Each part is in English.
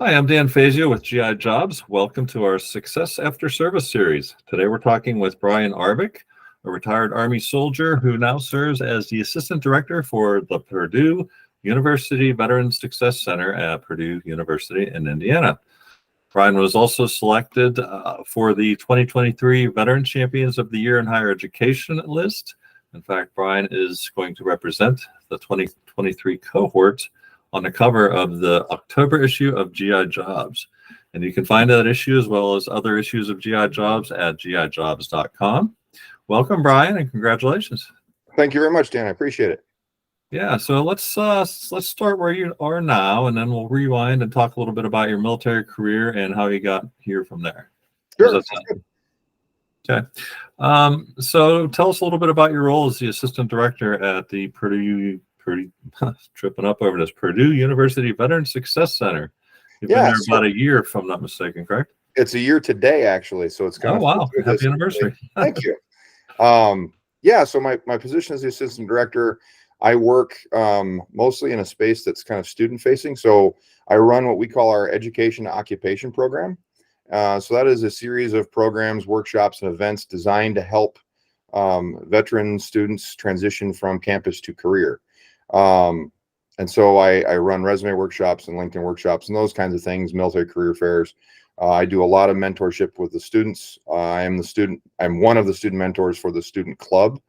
Hi, I'm Dan Fazio with GI Jobs. Welcome to our Success After Service series. Today we're talking with Bryan Arbic, a retired Army soldier who now serves as the Assistant Director for the Purdue University Veterans Success Center at Purdue University in Indiana. Bryan was also selected for the 2023 Veteran Champions of the Year in Higher Education list. In fact, Bryan is going to represent the 2023 cohort on the cover of the October issue of GI Jobs. And you can find that issue as well as other issues of GI Jobs at gijobs.com. Welcome, Bryan, and congratulations. Thank you very much, Dan. I appreciate it. Yeah, so let's start where you are now, and then we'll rewind and talk a little bit about your military career and how you got here from there. Sure. Okay. So tell us a little bit about your role as the assistant director at the Purdue tripping up over this Purdue University Veteran Success Center. You've been there about a year, if I'm not mistaken, correct? It's a year today, actually. So it's kind of wow, happy anniversary. Thank you. So my position as the assistant director, I work mostly in a space that's kind of student facing. So I run what we call our education to occupation program. So that is a series of programs, workshops, and events designed to help veteran students transition from campus to career. And so I run resume workshops and LinkedIn workshops and those kinds of things, military career fairs. I do a lot of mentorship with the students. I'm one of the student mentors for the student club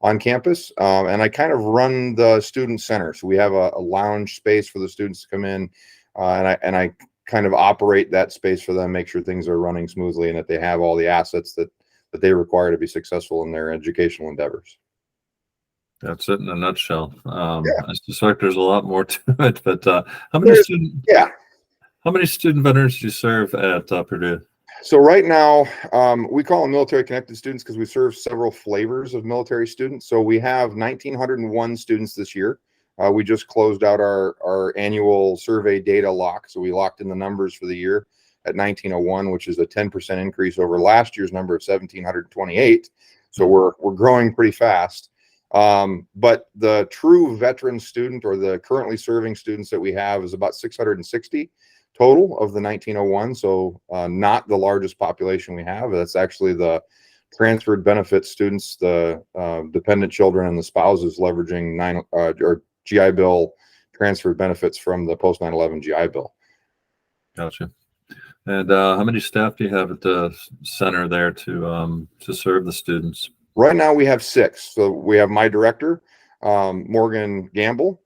on campus. And I kind of run the student center. So we have a lounge space for the students to come in, and I kind of operate that space for them, make sure things are running smoothly and that they have all the assets that they require to be successul in their educational endeavors. That's it in a nutshell. I suspect there's a lot more to it, but how many student veterans do you serve at Purdue? So right now, we call them military connected students because we serve several flavors of military students. So we have 1,901 students this year. We just closed out our annual survey data lock. So we locked in the numbers for the year at 1,901, which is a 10% increase over last year's number of 1,728. So we're growing pretty fast. But the true veteran student or the currently serving students that we have is about 660 total of the 1,901. So not the largest population we have. That's actually the transferred benefit students, the dependent children and the spouses leveraging GI Bill transferred benefits from the post 9/11 GI Bill. Gotcha. And how many staff do you have at the center there to serve the students? Right now we have 6. So we have my director, Morgan Gamble,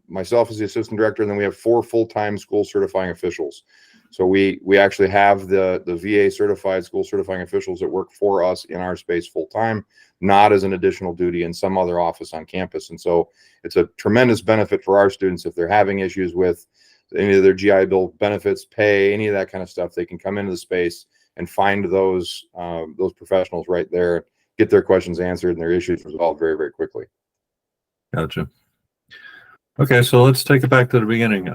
myself as the assistant director, and then we have 4 full-time school certifying officials. So we actually have the VA certified school certifying officials that work for us in our space full-time, not as an additional duty in some other office on campus. And so it's a tremendous benefit for our students if they're having issues with any of their GI Bill benefits, pay, any of that kind of stuff. They can come into the space and find those professionals right there, get their questions answered and their issues resolved very, very quickly. Gotcha. Okay, so let's take it back to the beginning.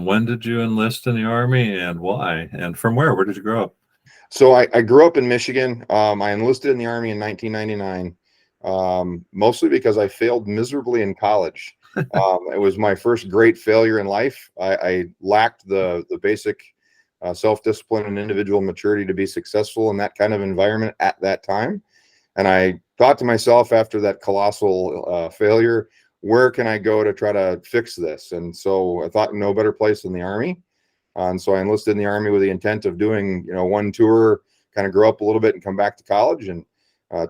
When did you enlist in the Army and why? And from where? Where did you grow up? So I grew up in Michigan. I enlisted in the Army in 1999, mostly because I failed miserably in college. It was my first great failure in life. I lacked the basic self-discipline and individual maturity to be successful in that kind of environment at that time. And I thought to myself after that colossal failure, where can I go to try to fix this? And so I thought no better place than the Army. And so I enlisted in the Army with the intent of doing, one tour, kind of grow up a little bit and come back to college. And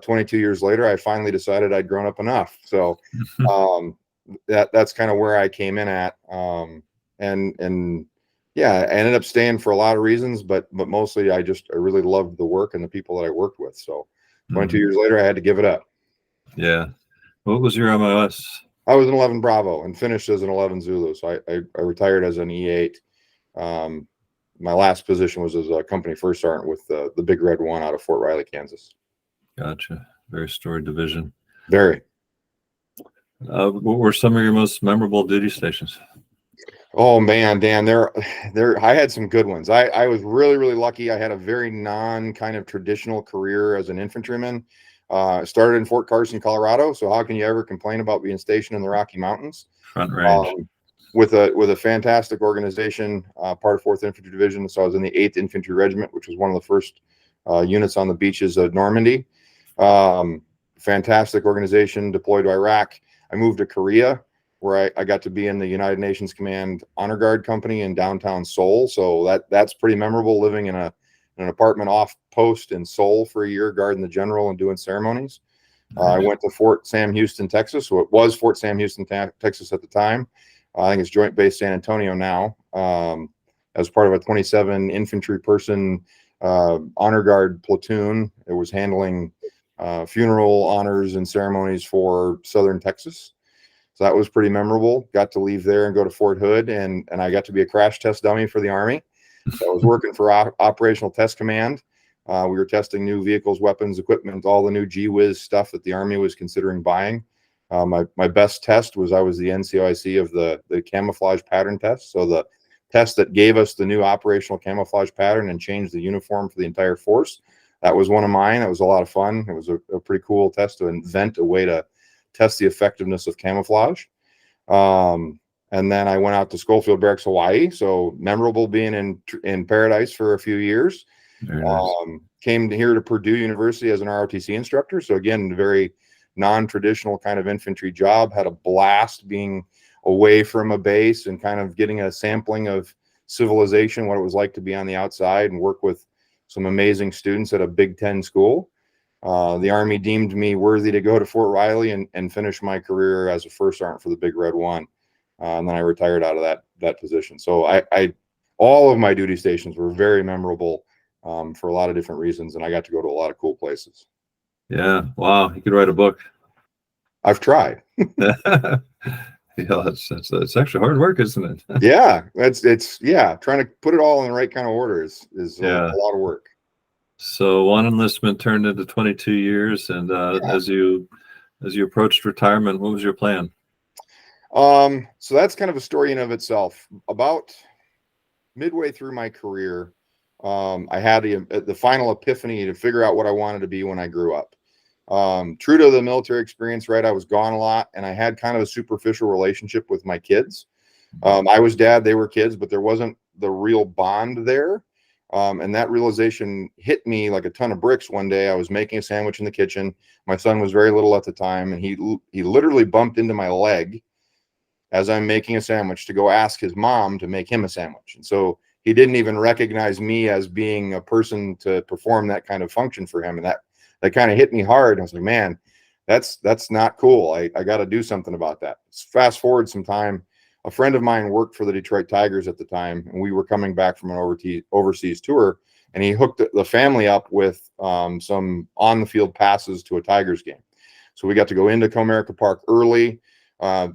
22 years later, I finally decided I'd grown up enough. So that's kind of where I came in at. I ended up staying for a lot of reasons, but mostly I really loved the work and the people that I worked with. So 22 years later, I had to give it up. Yeah. What was your MOS? I was an 11 Bravo and finished as an 11 Zulu. So I retired as an E8. My last position was as a company first sergeant with the Big Red One out of Fort Riley, Kansas. Gotcha. Very storied division. Very. What were some of your most memorable duty stations? Oh man, Dan, I had some good ones. I was really, really lucky. I had a very kind of traditional career as an infantryman. Started in Fort Carson, Colorado. So how can you ever complain about being stationed in the Rocky Mountains? Front range. with a fantastic organization, part of 4th Infantry Division. So I was in the 8th Infantry Regiment, which was one of the first units on the beaches of Normandy. Fantastic organization, deployed to Iraq. I moved to Korea, where I got to be in the United Nations Command Honor Guard Company in downtown Seoul. So that's pretty memorable, living in an apartment off post in Seoul for a year, guarding the general and doing ceremonies. I went to Fort Sam Houston, Texas. So it was Fort Sam Houston, Texas at the time. I think it's Joint Base San Antonio now, as part of a 27 infantry person honor guard platoon. It was handling funeral honors and ceremonies for Southern Texas. So that was pretty memorable. Got to leave there and go to Fort Hood, and I got to be a crash test dummy for the Army. So I was working for Operational Test Command. We were testing new vehicles, weapons, equipment, all the new gee-whiz stuff that the Army was considering buying. My best test was I was the NCOIC of the camouflage pattern test. So the test that gave us the new operational camouflage pattern and changed the uniform for the entire force. That was one of mine. It was a lot of fun. It was a pretty cool test to invent a way to test the effectiveness of camouflage. And then I went out to Schofield Barracks, Hawaii. So memorable being in paradise for a few years. Nice. Came here to Purdue University as an ROTC instructor. So again, very non-traditional kind of infantry job. Had a blast being away from a base and kind of getting a sampling of civilization, what it was like to be on the outside and work with some amazing students at a Big Ten school. The Army deemed me worthy to go to Fort Riley and finish my career as a first sergeant for the Big Red One. And then I retired out of that position. So I all of my duty stations were very memorable for a lot of different reasons, and I got to go to a lot of cool places. Yeah. Wow. You could write a book. I've tried. Yeah, it's actually hard work, isn't it? Yeah, it's trying to put it all in the right kind of order is Yeah. a lot of work. So one enlistment turned into 22 years, and as you approached retirement, what was your plan? So that's kind of a story in of itself. About midway through my career, I had the final epiphany to figure out what I wanted to be when I grew up. True to the military experience, right? I was gone a lot, and I had kind of a superficial relationship with my kids. I was dad, they were kids, but there wasn't the real bond there. And that realization hit me like a ton of bricks one day. I was making a sandwich in the kitchen. My son was very little at the time, and he literally bumped into my leg as I'm making a sandwich to go ask his mom to make him a sandwich. And so he didn't even recognize me as being a person to perform that kind of function for him. And that kind of hit me hard. I was like, man, that's not cool. I got to do something about that. Fast forward some time. A friend of mine worked for the Detroit Tigers at the time, and we were coming back from an overseas tour, and he hooked the family up with some on-the-field passes to a Tigers game. So we got to go into Comerica Park early,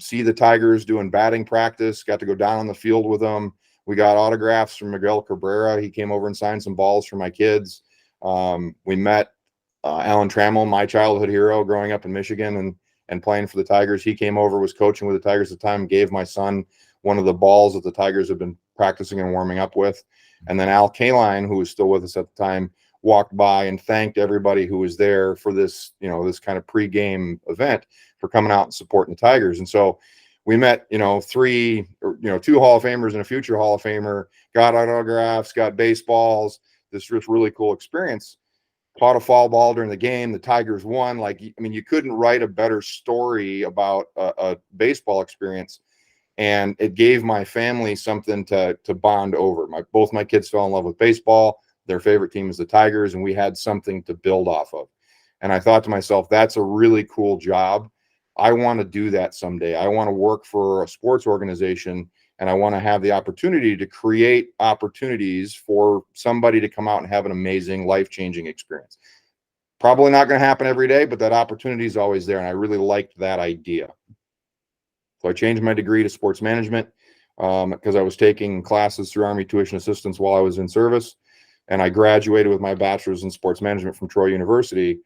see the Tigers doing batting practice, got to go down on the field with them. We got autographs from Miguel Cabrera. He came over and signed some balls for my kids. We met Alan Trammell, my childhood hero growing up in Michigan and playing for the Tigers. He came over, was coaching with the Tigers at the time, gave my son one of the balls that the Tigers have been practicing and warming up with. And then Al Kaline, who was still with us at the time, walked by and thanked everybody who was there for this, this kind of pregame event for coming out and supporting the Tigers. And so we met, two Hall of Famers and a future Hall of Famer, got autographs, got baseballs. This was really cool experience. Caught a foul ball during the game. The Tigers won. You couldn't write a better story about a baseball experience. And it gave my family something to bond over. Both my kids fell in love with baseball. Their favorite team is the Tigers, and we had something to build off of. And I thought to myself, that's a really cool job. I want to do that someday. I want to work for a sports organization, and I want to have the opportunity to create opportunities for somebody to come out and have an amazing, life-changing experience. Probably not going to happen every day, but that opportunity is always there, and I really liked that idea. So I changed my degree to sports management because I was taking classes through Army Tuition Assistance while I was in service, and I graduated with my bachelor's in sports management from Troy University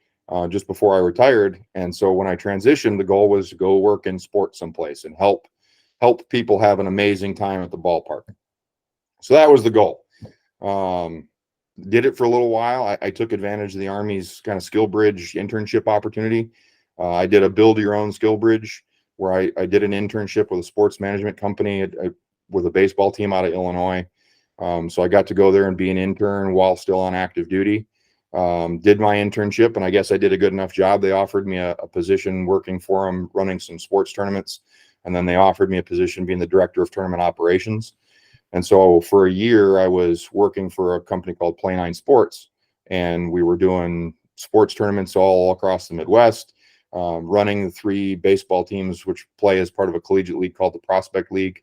just before I retired. And so when I transitioned, the goal was to go work in sports someplace and help people have an amazing time at the ballpark. So that was the goal. Did it for a little while. I took advantage of the Army's kind of skill bridge internship opportunity. I did a build your own skill bridge where I did an internship with a sports management company with a baseball team out of Illinois. So I got to go there and be an intern while still on active duty. Did my internship, and I guess I did a good enough job. They offered me a position working for them, running some sports tournaments. And then they offered me a position being the director of tournament operations. And so for a year, I was working for a company called Play 9 Sports, and we were doing sports tournaments all across the Midwest, running the 3 baseball teams, which play as part of a collegiate league called the Prospect League,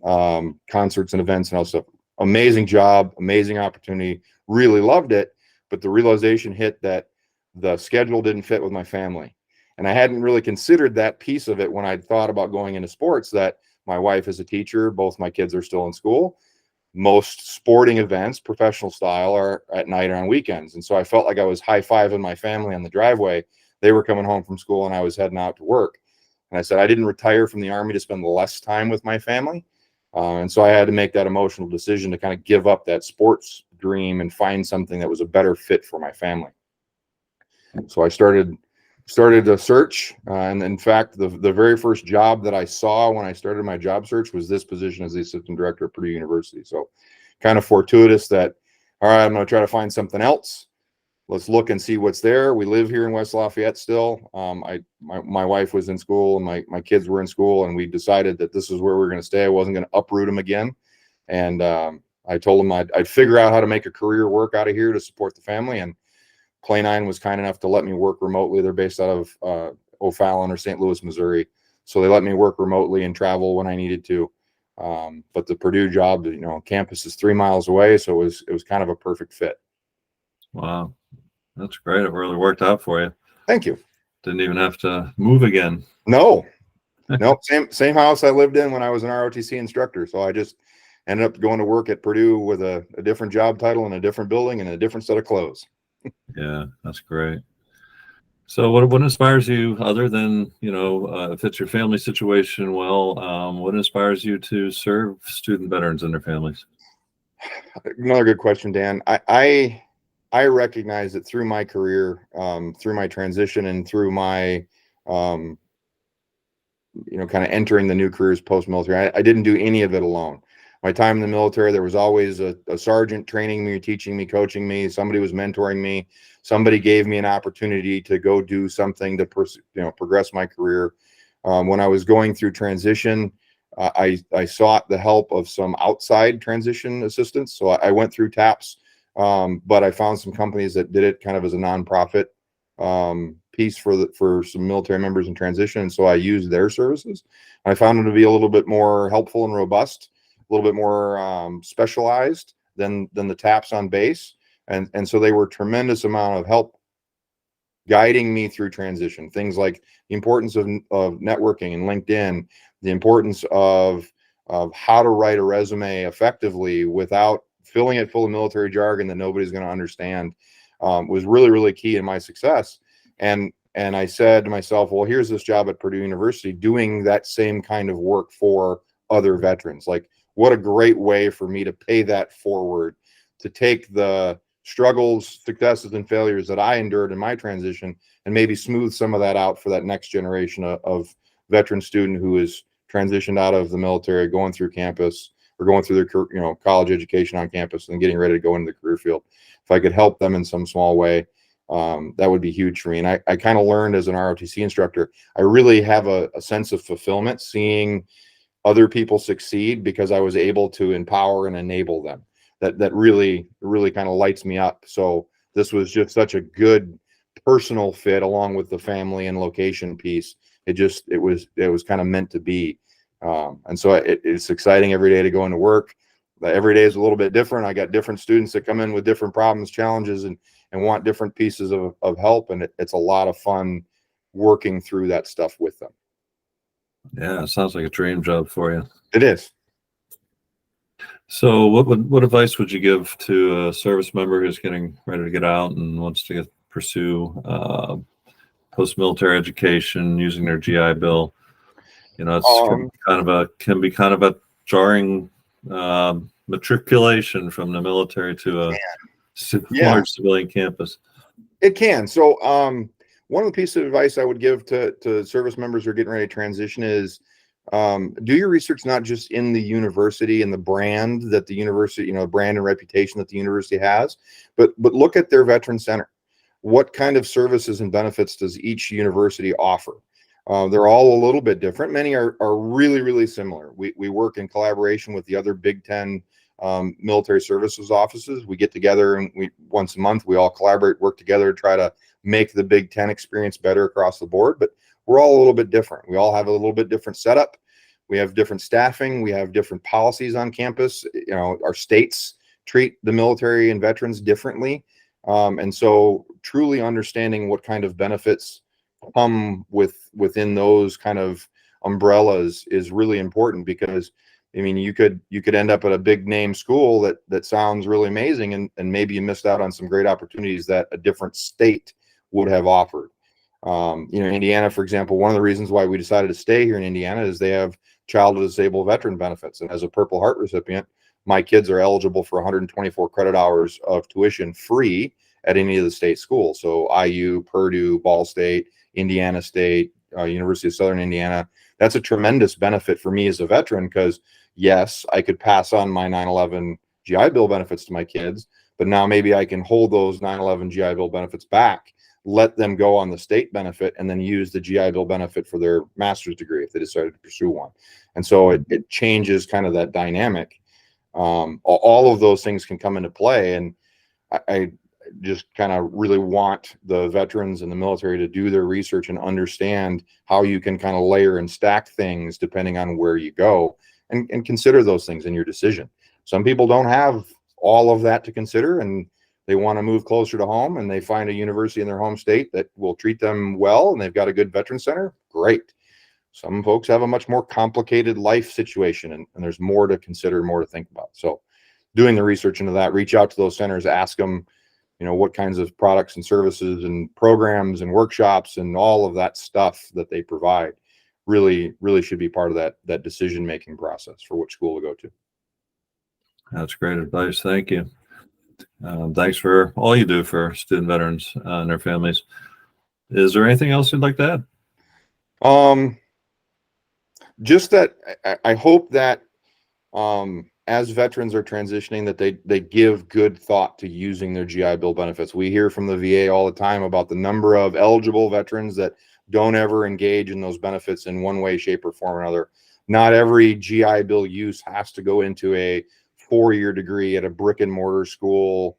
concerts and events and all stuff. Amazing job, amazing opportunity, really loved it. But the realization hit that the schedule didn't fit with my family. And I hadn't really considered that piece of it when I'd thought about going into sports, that my wife is a teacher, both my kids are still in school. Most sporting events, professional style, are at night or on weekends. And so I felt like I was high-fiving my family on the driveway. They were coming home from school and I was heading out to work. And I said, I didn't retire from the Army to spend less time with my family. And so I had to make that emotional decision to kind of give up that sports dream and find something that was a better fit for my family. So I started a search. And in fact, the very first job that I saw when I started my job search was this position as the assistant director at Purdue University. So kind of fortuitous that, all right, I'm going to try to find something else. Let's look and see what's there. We live here in West Lafayette still. My wife was in school and my kids were in school, and we decided that this is where we're going to stay. I wasn't going to uproot them again. And I told them I'd figure out how to make a career work out of here to support the family. And Play 9 was kind enough to let me work remotely. They're based out of O'Fallon or St. Louis, Missouri. So they let me work remotely and travel when I needed to. But the Purdue job, campus is 3 miles away. So it was kind of a perfect fit. Wow. That's great. It really worked out for you. Thank you. Didn't even have to move again. No, same house I lived in when I was an ROTC instructor. So I just ended up going to work at Purdue with a different job title and a different building and a different set of clothes. Yeah, that's great. So what inspires you, other than, if it's your family situation, what inspires you to serve student veterans and their families? Another good question, Dan. I recognize that through my career, through my transition and through my, kind of entering the new careers post-military, I didn't do any of it alone. My time in the military, there was always a sergeant training me, teaching me, coaching me. Somebody was mentoring me. Somebody gave me an opportunity to go do something to progress my career. When I was going through transition, I sought the help of some outside transition assistance. So I went through TAPS, but I found some companies that did it kind of as a nonprofit piece for some military members in transition. And so I used their services. I found them to be a little bit more helpful and robust, a little bit more specialized than the TAPS on base. And so they were a tremendous amount of help guiding me through transition. Things like the importance of networking and LinkedIn, the importance of how to write a resume effectively without filling it full of military jargon that nobody's going to understand, was really, really key in my success. And I said to myself, well, here's this job at Purdue University doing that same kind of work for other veterans. Like, what a great way for me to pay that forward, to take the struggles, successes, and failures that I endured in my transition and maybe smooth some of that out for that next generation of veteran student who is transitioned out of the military, going through campus or going through their college education on campus and getting ready to go into the career field. If I could help them in some small way, that would be huge for me. And I kind of learned as an ROTC instructor, I really have a sense of fulfillment seeing other people succeed because I was able to empower and enable them. That really kind of lights me up. So this was just such a good personal fit along with the family and location piece. It was kind of meant to be. And so it's exciting every day to go into work. Every day is a little bit different. I got different students that come in with different problems, challenges, and want different pieces of help. And it's a lot of fun working through that stuff with them. Yeah, it sounds like a dream job for you. It is. So what advice would you give to a service member who's getting ready to get out and wants to pursue post-military education using their GI Bill? It's can be kind of a jarring matriculation from the military to a large civilian campus. It can. So one of the pieces of advice I would give to service members who are getting ready to transition is do your research not just in the university and the brand that the university, brand and reputation that the university has, but look at their veteran center. What kind of services and benefits does each university offer? They're all a little bit different. Many are really, really similar. We work in collaboration with the other Big Ten military services offices. We get together and once a month, we all collaborate, work together to try to make the Big Ten experience better across the board. But we're all a little bit different. We all have a little bit different setup. We have different staffing. We have different policies on campus. Our states treat the military and veterans differently. And so truly understanding what kind of benefits come within those kind of umbrellas is really important, because I mean, you could end up at a big name school that sounds really amazing, and maybe you missed out on some great opportunities that a different state would have offered. Indiana, for example, one of the reasons why we decided to stay here in Indiana is they have child disabled veteran benefits. And as a Purple Heart recipient, my kids are eligible for 124 credit hours of tuition free at any of the state schools. So IU, Purdue, Ball State, Indiana State, University of Southern Indiana. That's a tremendous benefit for me as a veteran, because yes, I could pass on my 9/11 GI Bill benefits to my kids, but now maybe I can hold those 9/11 GI Bill benefits back, let them go on the state benefit, and then use the GI Bill benefit for their master's degree if they decided to pursue one. And so it changes kind of that dynamic. All of those things can come into play. And I just kind of really want the veterans and the military to do their research and understand how you can kind of layer and stack things depending on where you go, and consider those things in your decision. Some people don't have all of that to consider, and they want to move closer to home, and they find a university in their home state that will treat them well, and they've got a good veteran center. Great. Some folks have a much more complicated life situation, and there's more to consider, more to think about. So doing the research into that, reach out to those centers, ask them, what kinds of products and services and programs and workshops and all of that stuff that they provide really should be part of that decision-making process for which school to go to. That's great advice. Thank you. Thanks for all you do for student veterans and their families. Is there anything else you'd like to add? Just that I hope that as veterans are transitioning, that they give good thought to using their GI Bill benefits. We hear from the VA all the time about the number of eligible veterans that don't ever engage in those benefits in one way, shape, or form or another. Not every GI Bill use has to go into a 4-year degree at a brick and mortar school.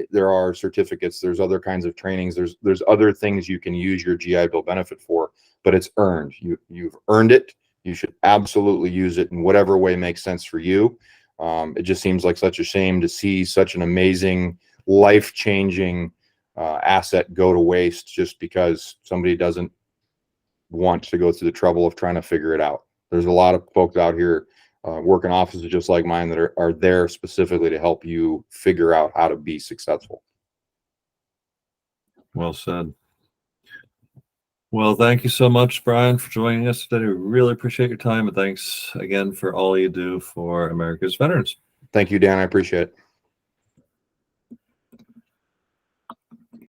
There are certificates, there's other kinds of trainings, there's other things you can use your GI Bill benefit for, but it's earned. You've earned it. You should absolutely use it in whatever way makes sense for you. It just seems like such a shame to see such an amazing, life-changing asset go to waste just because somebody doesn't want to go through the trouble of trying to figure it out. There's a lot of folks out here working offices just like mine that are there specifically to help you figure out how to be successful. Well said. Well, thank you so much, Bryan, for joining us today. We really appreciate your time, and thanks again for all you do for America's veterans. Thank you, Dan. I appreciate it.